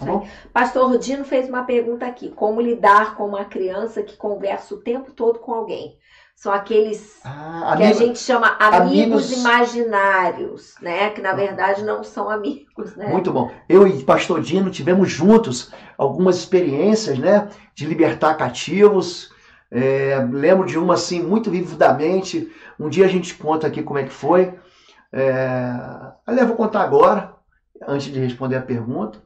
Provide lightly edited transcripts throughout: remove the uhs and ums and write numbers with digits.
Tá bom? Pastor Dino fez uma pergunta aqui. Como lidar com uma criança que conversa o tempo todo com alguém? São aqueles que a gente chama amigos imaginários, né? Que na verdade não são amigos, né? Muito bom. Eu e pastor Dino tivemos juntos algumas experiências, né? De libertar cativos. Lembro de uma assim muito vividamente. Um dia a gente conta aqui como é que foi. Aliás, eu vou contar agora, antes de responder a pergunta.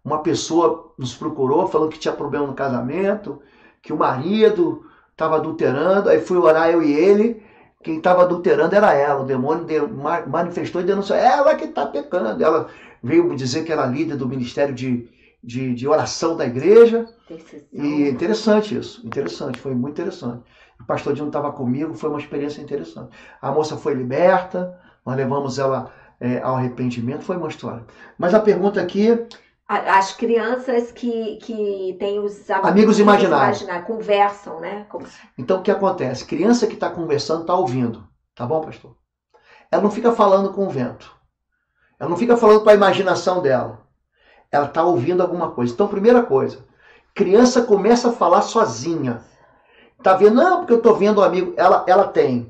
Uma pessoa nos procurou falando que tinha problema no casamento, que o marido estava adulterando, aí fui orar eu e ele, quem estava adulterando era ela, o demônio manifestou e denunciou, ela que está pecando. Ela veio me dizer que era líder do ministério de oração da igreja, e interessante isso, interessante, foi muito interessante. O pastor Dino estava comigo, foi uma experiência interessante. A moça foi liberta, nós levamos ela ao arrependimento, foi uma história. Mas a pergunta aqui... As crianças que têm os amigos imaginários conversam, né? Então, o que acontece? Criança que está conversando está ouvindo. Tá bom, pastor? Ela não fica falando com o vento. Ela não fica falando com a imaginação dela. Ela está ouvindo alguma coisa. Então, primeira coisa. Criança começa a falar sozinha. Tá vendo? Não, porque eu estou vendo um amigo. Ela tem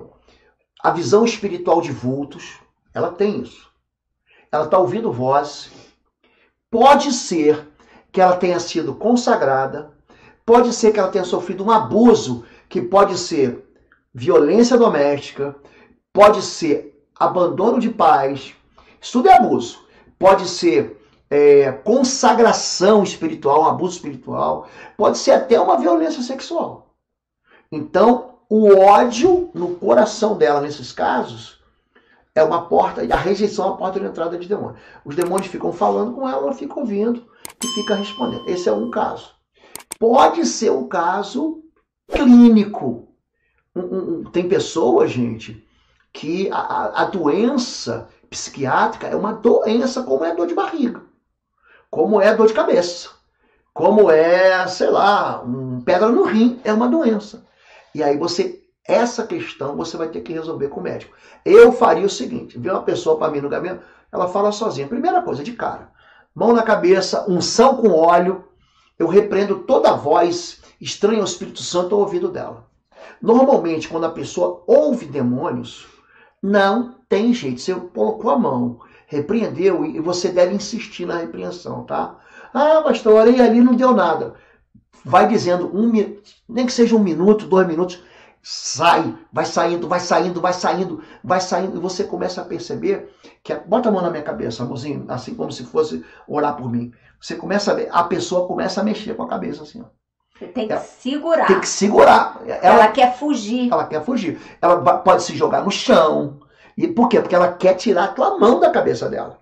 a visão espiritual de vultos. Ela tem isso. Ela está ouvindo vozes. Pode ser que ela tenha sido consagrada, pode ser que ela tenha sofrido um abuso, que pode ser violência doméstica, pode ser abandono de pais, isso tudo é abuso. Pode ser consagração espiritual, um abuso espiritual, pode ser até uma violência sexual. Então, o ódio no coração dela, nesses casos... é uma porta, a rejeição é uma porta de entrada de demônio. Os demônios ficam falando com ela fica ouvindo e fica respondendo. Esse é um caso. Pode ser um caso clínico. Tem pessoas, gente, que a doença psiquiátrica é uma doença, como é dor de barriga, como é dor de cabeça, como é, sei lá, pedra no rim, é uma doença. E aí essa questão você vai ter que resolver com o médico. Eu faria o seguinte, vê uma pessoa para mim no gabinete, ela fala sozinha. Primeira coisa, de cara, mão na cabeça, unção com óleo, eu repreendo toda a voz estranha ao Espírito Santo ao ouvido dela. Normalmente, quando a pessoa ouve demônios, não tem jeito. Você colocou a mão, repreendeu, e você deve insistir na repreensão, tá? Ah, pastor, orei ali, não deu nada. Vai dizendo, nem que seja 1 minuto, 2 minutos, sai, vai saindo, vai saindo, vai saindo, vai saindo, e você começa a perceber que, bota a mão na minha cabeça, amorzinho, assim como se fosse orar por mim. Você começa a ver, a pessoa começa a mexer com a cabeça assim, ó. Você tem que segurar. Tem que segurar. Ela quer fugir. Ela quer fugir. Ela pode se jogar no chão. E por quê? Porque ela quer tirar a tua mão da cabeça dela.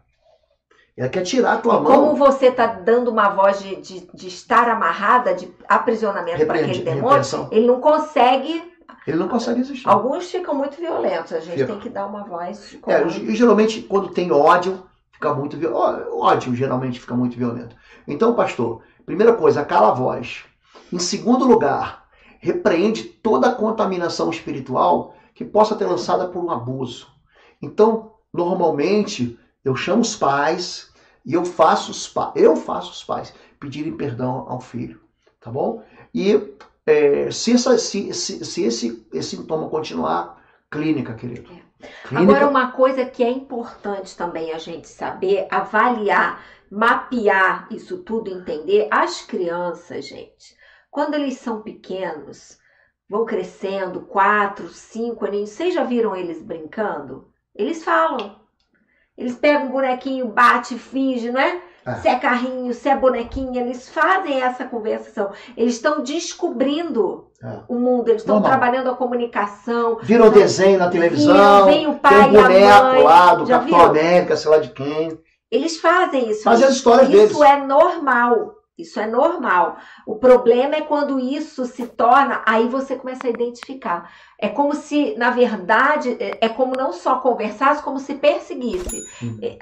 Ela quer tirar a tua mão. Como você está dando uma voz de estar amarrada, de aprisionamento para aquele demônio, ele não consegue... Ele não consegue existir. Alguns ficam muito violentos. A gente tem que dar uma voz de comando. E geralmente, quando tem ódio, fica muito violento. Ódio geralmente fica muito violento. Então, pastor, primeira coisa, cala a voz. Em segundo lugar, repreende toda a contaminação espiritual que possa ter lançada por um abuso. Então, normalmente, eu chamo os pais e eu faço os pais pedirem perdão ao filho. Tá bom? E se esse sintoma continuar, clínica, querido. Clínica. Agora, uma coisa que é importante também a gente saber, avaliar, mapear isso tudo, entender. As crianças, gente, quando eles são pequenos, vão crescendo, 4, 5 aninhos, vocês já viram eles brincando? Eles falam. Eles pegam um bonequinho, bate, finge, não é? Se é carrinho, se é bonequinho, eles fazem essa conversação. Eles estão descobrindo o mundo, eles estão trabalhando a comunicação. Viram desenho na televisão, vem o pai, tem um boneco a mãe, lá do Capitão América, sei lá de quem. Eles fazem isso. Fazem as histórias deles. Isso é normal. Isso é normal. O problema é quando isso se torna, aí você começa a identificar. É como se, na verdade, é como não só conversasse, como se perseguisse.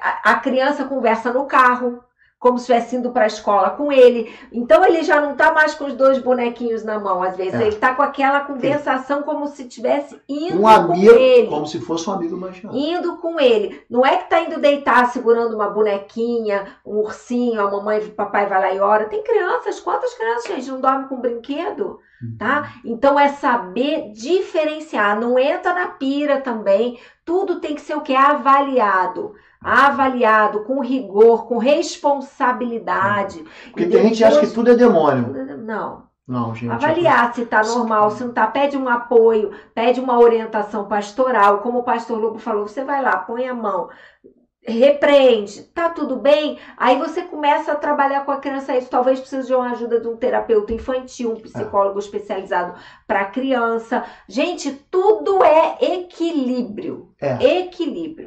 A criança conversa no carro, como se estivesse indo para a escola com ele. Então ele já não está mais com os 2 bonequinhos na mão, às vezes. Ele está com aquela conversação como se estivesse indo um amigo, com ele. Como se fosse um amigo imaginário. Indo com ele. Não é que está indo deitar segurando uma bonequinha, um ursinho, a mamãe e o papai vai lá e ora. Tem crianças, quantas crianças, gente, não dormem com brinquedo? Tá? Então é saber diferenciar. Não entra na pira também. Tudo tem que ser o que? Avaliado. Avaliado com rigor, com responsabilidade. Porque tem gente que acha que tudo é demônio. Não, gente. Avaliar se está normal, se não está. Pede um apoio, pede uma orientação pastoral. Como o pastor Lobo falou, você vai lá, põe a mão, repreende, tá tudo bem? Aí você começa a trabalhar com a criança isso. Talvez precise de uma ajuda de um terapeuta infantil, um psicólogo especializado para criança. Gente, tudo é equilíbrio. Equilíbrio.